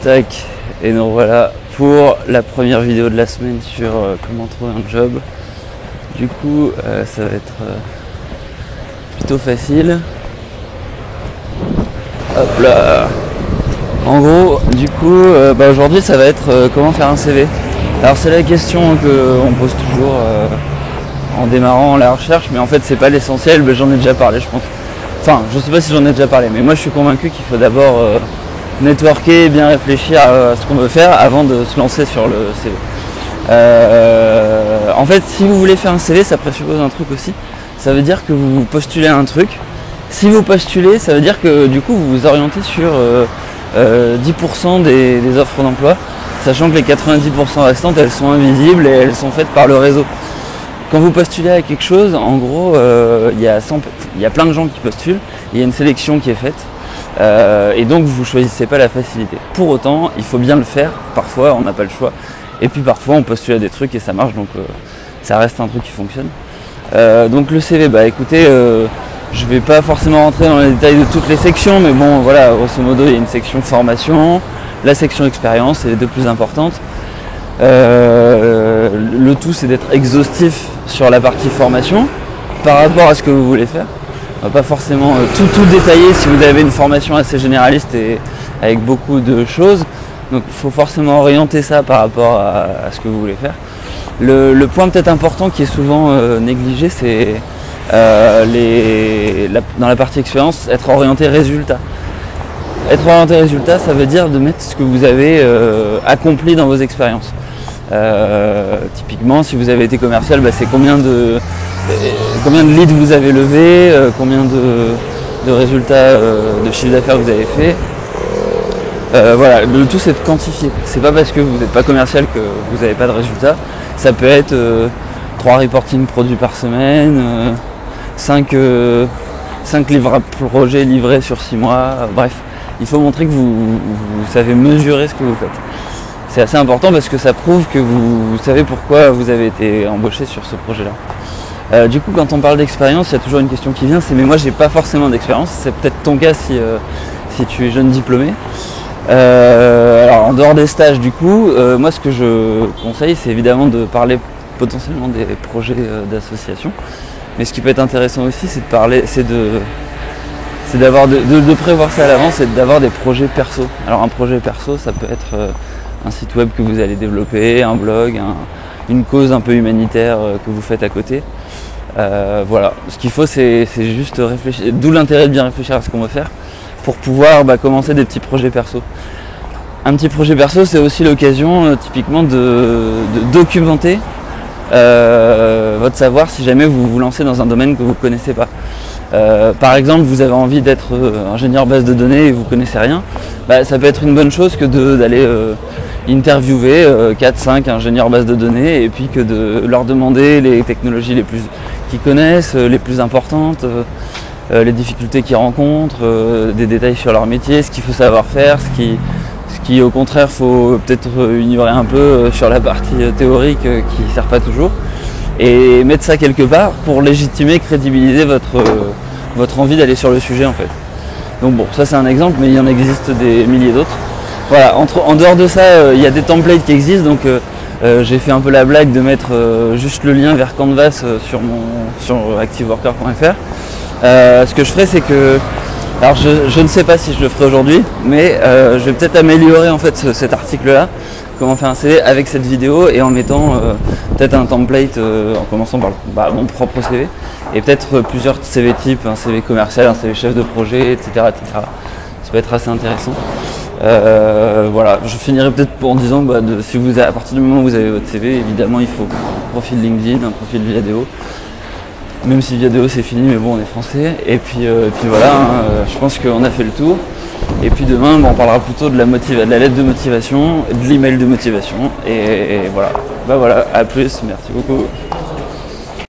Tac, et nous voilà pour la première vidéo de la semaine sur comment trouver un job. Du coup, ça va être plutôt facile. Hop là. En gros, du coup, aujourd'hui ça va être comment faire un CV. Alors c'est la question qu'on pose toujours en démarrant la recherche, mais en fait c'est pas l'essentiel, mais j'en ai déjà parlé je pense. Enfin, je sais pas si j'en ai déjà parlé, mais moi je suis convaincu qu'il faut d'abord networker et bien réfléchir à ce qu'on veut faire avant de se lancer sur le CV. En fait, si vous voulez faire un CV, ça présuppose un truc aussi. Ça veut dire que vous postulez à un truc. Si vous postulez, ça veut dire que du coup vous vous orientez sur 10% des offres d'emploi, sachant que les 90% restantes elles sont invisibles et elles sont faites par le réseau. Quand vous postulez à quelque chose, en gros, il y a plein de gens qui postulent, il y a une sélection qui est faite, et donc vous ne choisissez pas la facilité. Pour autant, il faut bien le faire, parfois on n'a pas le choix, et puis parfois on postule à des trucs et ça marche, donc ça reste un truc qui fonctionne. Donc le CV, écoutez, je ne vais pas forcément rentrer dans les détails de toutes les sections, mais bon voilà, grosso modo il y a une section formation, la section expérience, c'est les deux plus importantes. Le tout c'est d'être exhaustif sur la partie formation par rapport à ce que vous voulez faire. On va pas forcément tout détailler si vous avez une formation assez généraliste et avec beaucoup de choses. Donc il faut forcément orienter ça par rapport à ce que vous voulez faire. Le point peut-être important qui est souvent négligé, c'est dans la partie expérience, être orienté résultat. Être orienté résultat, ça veut dire de mettre ce que vous avez accompli dans vos expériences. Typiquement, si vous avez été commercial, c'est combien de leads vous avez levé, combien de résultats de chiffre d'affaires vous avez fait. Voilà, le tout c'est de quantifier. C'est pas parce que vous n'êtes pas commercial que vous n'avez pas de résultats. Ça peut être 3 reporting produits par semaine, 5 projets livrés sur 6 mois, bref. Il faut montrer que vous savez mesurer ce que vous faites. C'est assez important parce que ça prouve que vous savez pourquoi vous avez été embauché sur ce projet-là. Du coup, quand on parle d'expérience, il y a toujours une question qui vient, c'est mais moi j'ai pas forcément d'expérience. C'est peut-être ton cas si tu es jeune diplômé. Alors en dehors des stages, du coup, moi ce que je conseille, c'est évidemment de parler potentiellement des projets d'association. Mais ce qui peut être intéressant aussi, c'est de prévoir ça à l'avance et d'avoir des projets perso. Alors un projet perso, ça peut être un site web que vous allez développer, un blog, une cause un peu humanitaire que vous faites à côté. Voilà, ce qu'il faut c'est juste réfléchir, d'où l'intérêt de bien réfléchir à ce qu'on veut faire pour pouvoir commencer des petits projets perso. Un petit projet perso, c'est aussi l'occasion typiquement de documenter votre savoir si jamais vous vous lancez dans un domaine que vous ne connaissez pas. Par exemple, vous avez envie d'être ingénieur base de données et vous ne connaissez rien, ça peut être une bonne chose que d'aller interviewer 4-5 ingénieurs base de données et puis que de leur demander les technologies les plus qu'ils connaissent, les plus importantes, les difficultés qu'ils rencontrent, des détails sur leur métier, ce qu'il faut savoir faire, ce qui au contraire faut peut-être ignorer un peu sur la partie théorique qui ne sert pas toujours, et mettre ça quelque part pour légitimer, crédibiliser votre envie d'aller sur le sujet en fait. Donc bon, ça c'est un exemple, mais il y en existe des milliers d'autres. Voilà, en dehors de ça, il y a des templates qui existent, donc j'ai fait un peu la blague de mettre juste le lien vers Canvas sur activeworker.fr. Ce que je ferai, c'est que, alors je ne sais pas si je le ferai aujourd'hui, mais je vais peut-être améliorer en fait cet article-là, comment faire un CV avec cette vidéo et en mettant peut-être un template en commençant par mon propre CV et peut-être plusieurs CV types, un CV commercial, un CV chef de projet, etc. Ça peut être assez intéressant. Voilà, je finirai peut-être en disant à partir du moment où vous avez votre CV, évidemment il faut un profil LinkedIn, un profil Viadeo. Même si Viadeo c'est fini, mais bon on est français. Et puis voilà, je pense qu'on a fait le tour. Et puis demain on parlera plutôt de la lettre de motivation, de l'email de motivation. Et voilà. Voilà, à plus, merci beaucoup.